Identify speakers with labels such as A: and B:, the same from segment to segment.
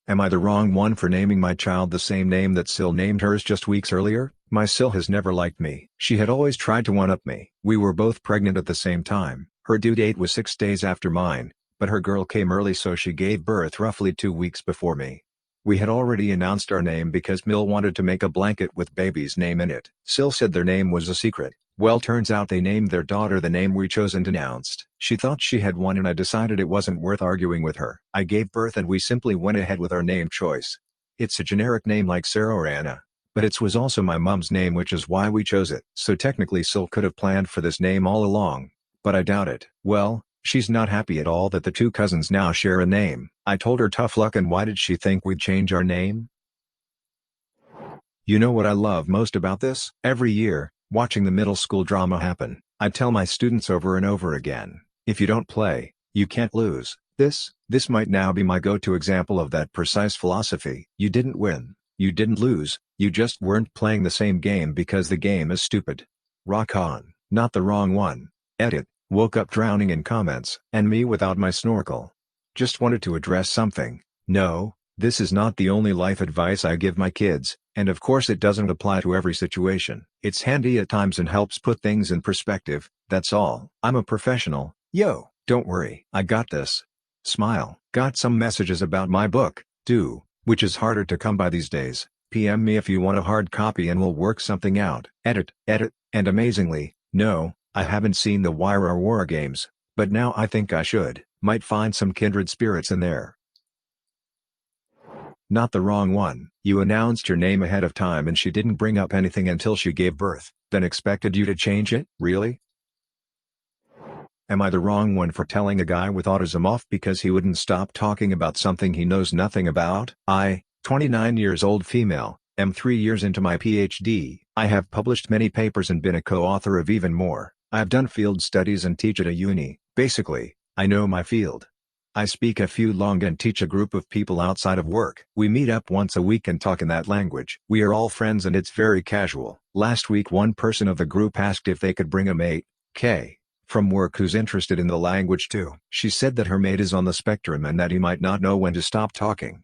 A: Am I the wrong one for naming my child the same name that Sil named hers just weeks earlier? My Sil has never liked me. She had always tried to one-up me. We were both pregnant at the same time. Her due date was 6 days after mine, but her girl came early, so she gave birth roughly 2 weeks before me. We had already announced our name because Mill wanted to make a blanket with baby's name in it. Sil said their name was a secret. Well, turns out they named their daughter the name we chose and announced. She thought she had won and I decided it wasn't worth arguing with her. I gave birth and we simply went ahead with our name choice. It's a generic name like Sarah or Anna, but it was also my mom's name, which is why we chose it. So technically Sil could have planned for this name all along, but I doubt it. Well, she's not happy at all that the two cousins now share a name. I told her tough luck, and why did she think we'd change our name? You know what I love most about this? Every year, watching the middle school drama happen, I tell my students over and over again, if you don't play, you can't lose. This might now be my go-to example of that precise philosophy. You didn't win, you didn't lose, you just weren't playing the same game because the game is stupid. Rock on. Not the wrong one. Edit. Woke up drowning in comments. And me without my snorkel. Just wanted to address something. No, this is not the only life advice I give my kids, and of course it doesn't apply to every situation. It's handy at times and helps put things in perspective, that's all. I'm a professional. Yo, don't worry. I got this. Smile. Got some messages about my book, too, which is harder to come by these days. PM me if you want a hard copy and we'll work something out. Edit. And amazingly, no, I haven't seen The Wire or War Games, but now I think I should. Might find some kindred spirits in there. Not the wrong one. You announced your name ahead of time and she didn't bring up anything until she gave birth, then expected you to change it? Really? Am I the wrong one for telling a guy with autism off because he wouldn't stop talking about something he knows nothing about? I, 29 years old female, am 3 years into my PhD. I have published many papers and been a co-author of even more. I've done field studies and teach at a uni. Basically, I know my field. I speak a few long and teach a group of people outside of work. We meet up once a week and talk in that language. We are all friends and it's very casual. Last week one person of the group asked if they could bring a mate, K, from work who's interested in the language too. She said that her mate is on the spectrum and that he might not know when to stop talking.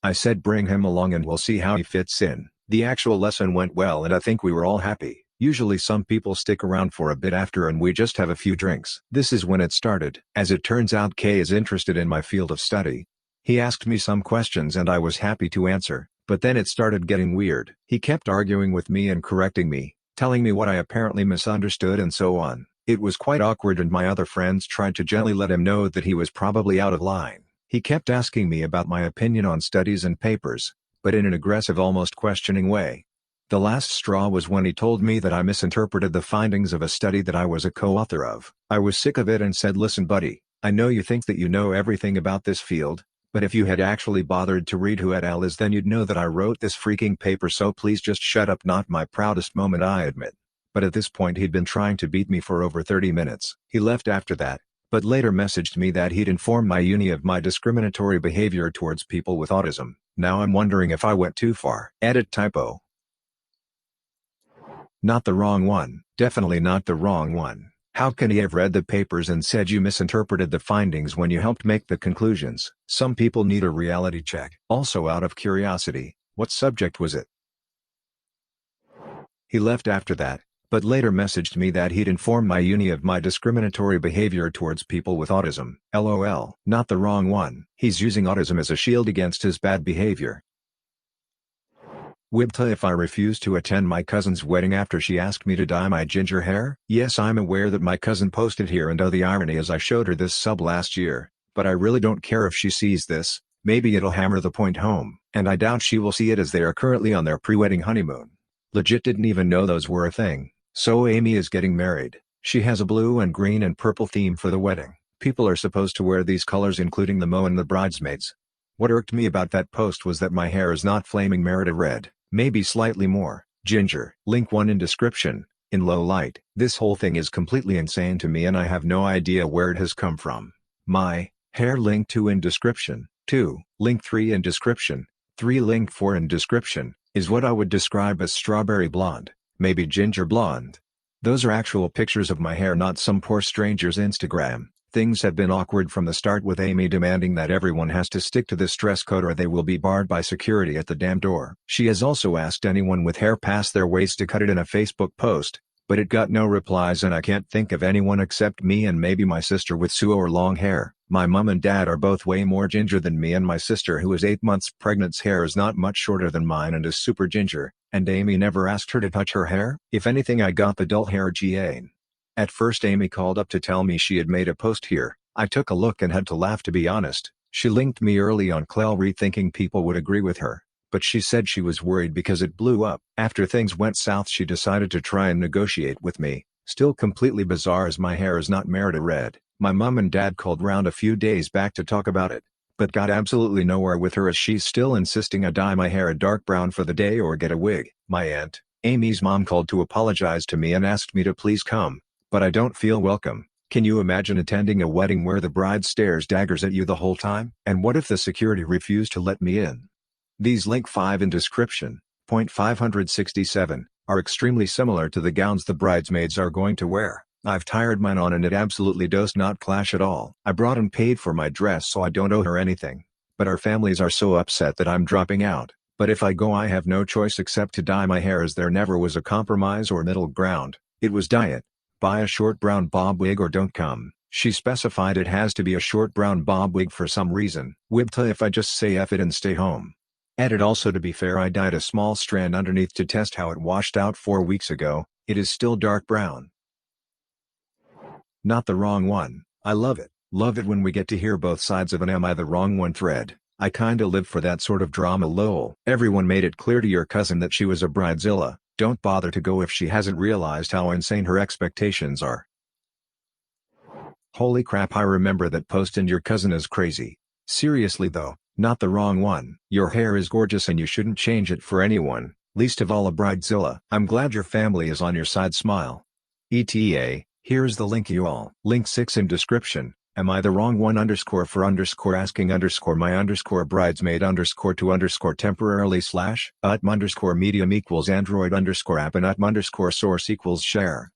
A: I said bring him along and we'll see how he fits in. The actual lesson went well and I think we were all happy. Usually some people stick around for a bit after and we just have a few drinks. This is when it started. As it turns out, Kay is interested in my field of study. He asked me some questions and I was happy to answer, but then it started getting weird. He kept arguing with me and correcting me, telling me what I apparently misunderstood and so on. It was quite awkward and my other friends tried to gently let him know that he was probably out of line. He kept asking me about my opinion on studies and papers, but in an aggressive, almost questioning way. The last straw was when he told me that I misinterpreted the findings of a study that I was a co-author of. I was sick of it and said, listen buddy, I know you think that you know everything about this field, but if you had actually bothered to read who et al. Is, then you'd know that I wrote this freaking paper, so please just shut up. Not my proudest moment, I admit. But at this point he'd been trying to beat me for over 30 minutes. He left after that, but later messaged me that he'd informed my uni of my discriminatory behavior towards people with autism. Now I'm wondering if I went too far. Edit typo. Not the wrong one. Definitely not the wrong one. How can he have read the papers and said you misinterpreted the findings when you helped make the conclusions? Some people need a reality check. Also, out of curiosity, what subject was it? He left after that, but later messaged me that he'd informed my uni of my discriminatory behavior towards people with autism. LOL. Not the wrong one. He's using autism as a shield against his bad behavior. Wibta, if I refused to attend my cousin's wedding after she asked me to dye my ginger hair? Yes, I'm aware that my cousin posted here, and oh, the irony is I showed her this sub last year, but I really don't care if she sees this. Maybe it'll hammer the point home, and I doubt she will see it as they are currently on their pre-wedding honeymoon. Legit didn't even know those were a thing. So Amy is getting married. She has a blue and green and purple theme for the wedding. People are supposed to wear these colors, including the mo and the bridesmaids. What irked me about that post was that my hair is not flaming Merida red, maybe slightly more ginger. Link 1 in description, in low light. This whole thing is completely insane to me and I have no idea where it has come from. My hair, link 2 in description, 2, link 3 in description, 3, link 4 in description, is what I would describe as strawberry blonde, maybe ginger blonde. Those are actual pictures of my hair, not some poor stranger's Instagram. Things have been awkward from the start, with Amy demanding that everyone has to stick to this dress code or they will be barred by security at the damn door. She has also asked anyone with hair past their waist to cut it in a Facebook post, but it got no replies, and I can't think of anyone except me and maybe my sister with suo or long hair. My mom and dad are both way more ginger than me, and my sister, who is 8 months pregnant's hair is not much shorter than mine and is super ginger, and Amy never asked her to touch her hair. If anything, I got the adult hair gene. At first Amy called up to tell me she had made a post here. I took a look and had to laugh, to be honest. She linked me early on Clelry thinking people would agree with her, but she said she was worried because it blew up. After things went south she decided to try and negotiate with me. Still completely bizarre as my hair is not Merida red. My mom and dad called round a few days back to talk about it, but got absolutely nowhere with her as she's still insisting I dye my hair a dark brown for the day or get a wig. My aunt, Amy's mom, called to apologize to me and asked me to please come, but I don't feel welcome. Can you imagine attending a wedding where the bride stares daggers at you the whole time? And what if the security refused to let me in? These link 5 in description, point 567, are extremely similar to the gowns the bridesmaids are going to wear. I've tired mine on and it absolutely does not clash at all. I brought and paid for my dress so I don't owe her anything, but our families are so upset that I'm dropping out. But if I go I have no choice except to dye my hair, as there never was a compromise or middle ground. It was dye it, buy a short brown bob wig, or don't come. She specified it has to be a short brown bob wig for some reason. Wibta if I just say F it and stay home. Edit also, to be fair, I dyed a small strand underneath to test how it washed out 4 weeks ago. It is still dark brown. Not the wrong one. I love it. Love it when we get to hear both sides of an am I the wrong one thread. I kinda live for that sort of drama, lol. Everyone made it clear to your cousin that she was a bridezilla. Don't bother to go if she hasn't realized how insane her expectations are. Holy crap, I remember that post and your cousin is crazy. Seriously though, not the wrong one. Your hair is gorgeous and you shouldn't change it for anyone, least of all a bridezilla. I'm glad your family is on your side, smile. ETA, here's the link you all. Link 6 in description. Am I the wrong one _ asking _ my _ bridesmaid _to _ temporarily / _ medium equals android _ app and _ source equals share.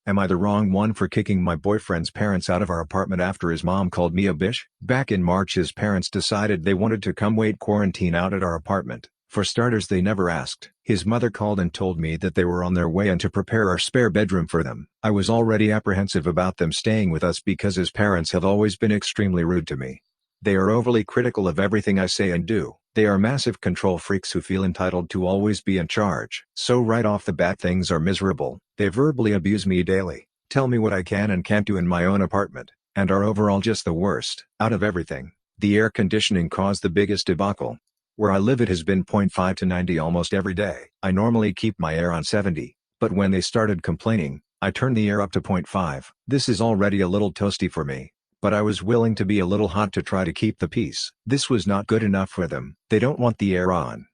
A: Am I the wrong one for kicking my boyfriend's parents out of our apartment after his mom called me a bitch? Back in March his parents decided they wanted to come wait quarantine out at our apartment. For starters, they never asked. His mother called and told me that they were on their way and to prepare our spare bedroom for them. I was already apprehensive about them staying with us because his parents have always been extremely rude to me. They are overly critical of everything I say and do. They are massive control freaks who feel entitled to always be in charge. So right off the bat things are miserable. They verbally abuse me daily, tell me what I can and can't do in my own apartment, and are overall just the worst. Out of everything, the air conditioning caused the biggest debacle. Where I live it has been 0.5 to 90 almost every day. I normally keep my air on 70, but when they started complaining, I turned the air up to 0.5. This is already a little toasty for me, but I was willing to be a little hot to try to keep the peace. This was not good enough for them. They don't want the air on.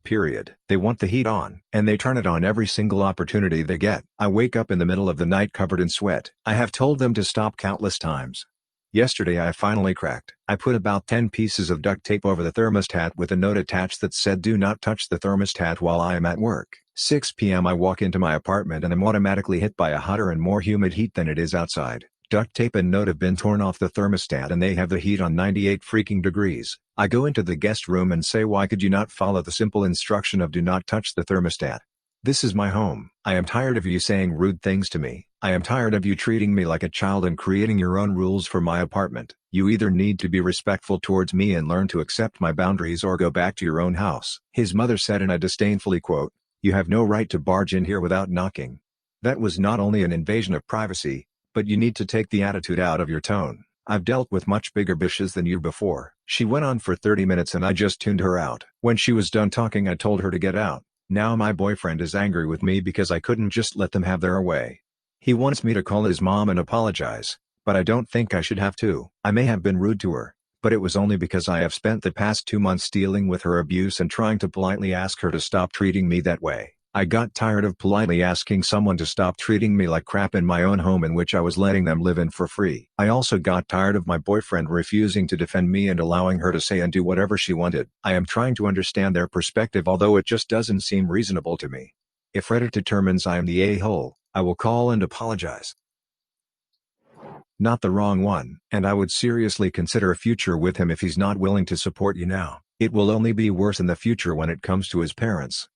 A: Period. They want the heat on, and they turn it on every single opportunity they get. I wake up in the middle of the night covered in sweat. I have told them to stop countless times. Yesterday I finally cracked. I put about 10 pieces of duct tape over the thermostat with a note attached that said do not touch the thermostat while I am at work. 6 p.m. I walk into my apartment and am automatically hit by a hotter and more humid heat than it is outside. Duct tape and note have been torn off the thermostat and they have the heat on 98 freaking degrees. I go into the guest room and say, why could you not follow the simple instruction of do not touch the thermostat? This is my home. I am tired of you saying rude things to me. I am tired of you treating me like a child and creating your own rules for my apartment. You either need to be respectful towards me and learn to accept my boundaries or go back to your own house. His mother said, and I disdainfully quote, you have no right to barge in here without knocking. That was not only an invasion of privacy, but you need to take the attitude out of your tone. I've dealt with much bigger bitches than you before. She went on for 30 minutes and I just tuned her out. When she was done talking I told her to get out. Now my boyfriend is angry with me because I couldn't just let them have their way. He wants me to call his mom and apologize, but I don't think I should have to. I may have been rude to her, but it was only because I have spent the past 2 months dealing with her abuse and trying to politely ask her to stop treating me that way. I got tired of politely asking someone to stop treating me like crap in my own home in which I was letting them live in for free. I also got tired of my boyfriend refusing to defend me and allowing her to say and do whatever she wanted. I am trying to understand their perspective, although it just doesn't seem reasonable to me. If Reddit determines I am the a-hole, I will call and apologize. Not the wrong one. And I would seriously consider a future with him if he's not willing to support you now. It will only be worse in the future when it comes to his parents.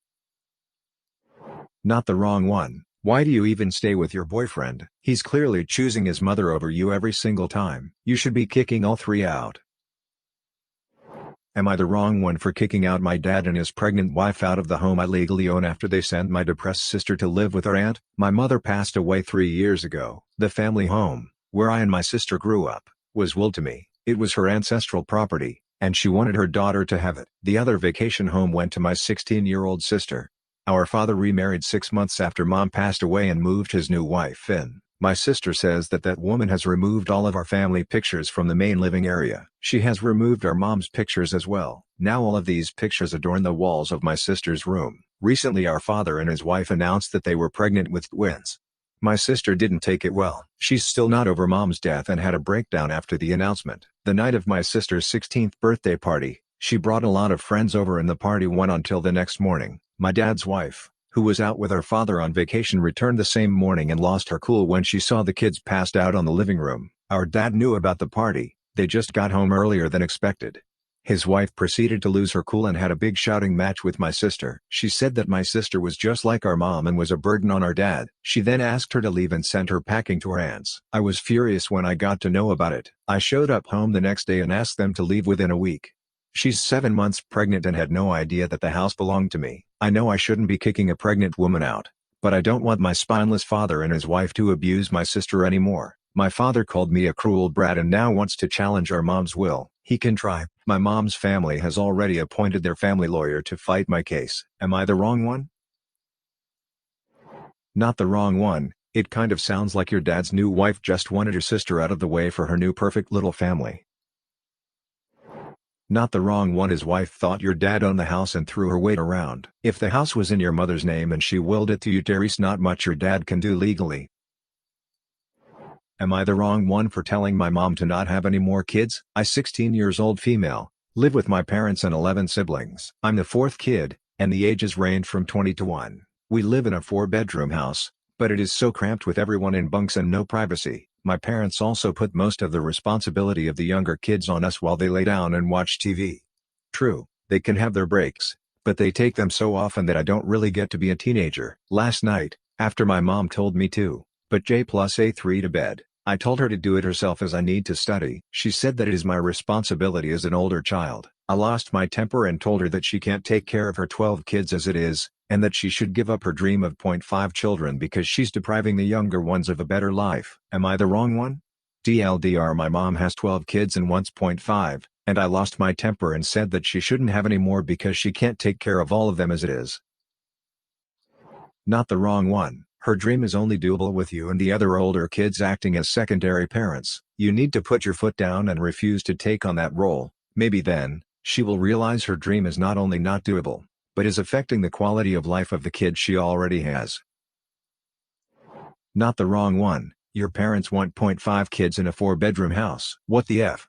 A: Not the wrong one. Why do you even stay with your boyfriend? He's clearly choosing his mother over you every single time. You should be kicking all three out. Am I the wrong one for kicking out my dad and his pregnant wife out of the home I legally own after they sent my depressed sister to live with her aunt? My mother passed away 3 years ago. The family home, where I and my sister grew up, was willed to me. It was her ancestral property, and she wanted her daughter to have it. The other vacation home went to my 16-year-old sister. Our father remarried 6 months after Mom passed away and moved his new wife in. My sister says that woman has removed all of our family pictures from the main living area. She has removed our mom's pictures as well. Now all of these pictures adorn the walls of my sister's room. Recently our father and his wife announced that they were pregnant with twins. My sister didn't take it well. She's still not over Mom's death and had a breakdown after the announcement. The night of my sister's 16th birthday party, she brought a lot of friends over and the party went on till the next morning. My dad's wife, who was out with her father on vacation, returned the same morning and lost her cool when she saw the kids passed out on the living room. Our dad knew about the party, they just got home earlier than expected. His wife proceeded to lose her cool and had a big shouting match with my sister. She said that my sister was just like our mom and was a burden on our dad. She then asked her to leave and sent her packing to her aunt's. I was furious when I got to know about it. I showed up home the next day and asked them to leave within a week. She's 7 months pregnant and had no idea that the house belonged to me. I know I shouldn't be kicking a pregnant woman out, but I don't want my spineless father and his wife to abuse my sister anymore. My father called me a cruel brat and now wants to challenge our mom's will. He can try. My mom's family has already appointed their family lawyer to fight my case. Am I the wrong one? Not the wrong one. It kind of sounds like your dad's new wife just wanted your sister out of the way for her new perfect little family. Not the wrong one. His wife thought your dad owned the house and threw her weight around. If the house was in your mother's name and she willed it to you, there's not much your dad can do legally. Am I the wrong one for telling my mom to not have any more kids? I, 16 years old female, live with my parents and 11 siblings. I'm the fourth kid, and the ages range from 20 to 1. We live in a 4-bedroom house, but it is so cramped with everyone in bunks and no privacy. My parents also put most of the responsibility of the younger kids on us while they lay down and watch TV. True, they can have their breaks, but they take them so often that I don't really get to be a teenager. Last night, after my mom told me to put J+A3 to bed, I told her to do it herself as I need to study. She said that it is my responsibility as an older child. I lost my temper and told her that she can't take care of her 12 kids as it is, and that she should give up her dream of 0.5 children because she's depriving the younger ones of a better life. Am I the wrong one? TLDR, my mom has 12 kids and wants 0.5, and I lost my temper and said that she shouldn't have any more because she can't take care of all of them as it is. Not the wrong one. Her dream is only doable with you and the other older kids acting as secondary parents. You need to put your foot down and refuse to take on that role. Maybe then, she will realize her dream is not only not doable, but is affecting the quality of life of the kids she already has. Not the wrong one. Your parents want 0.5 kids in a 4-bedroom house. What the F?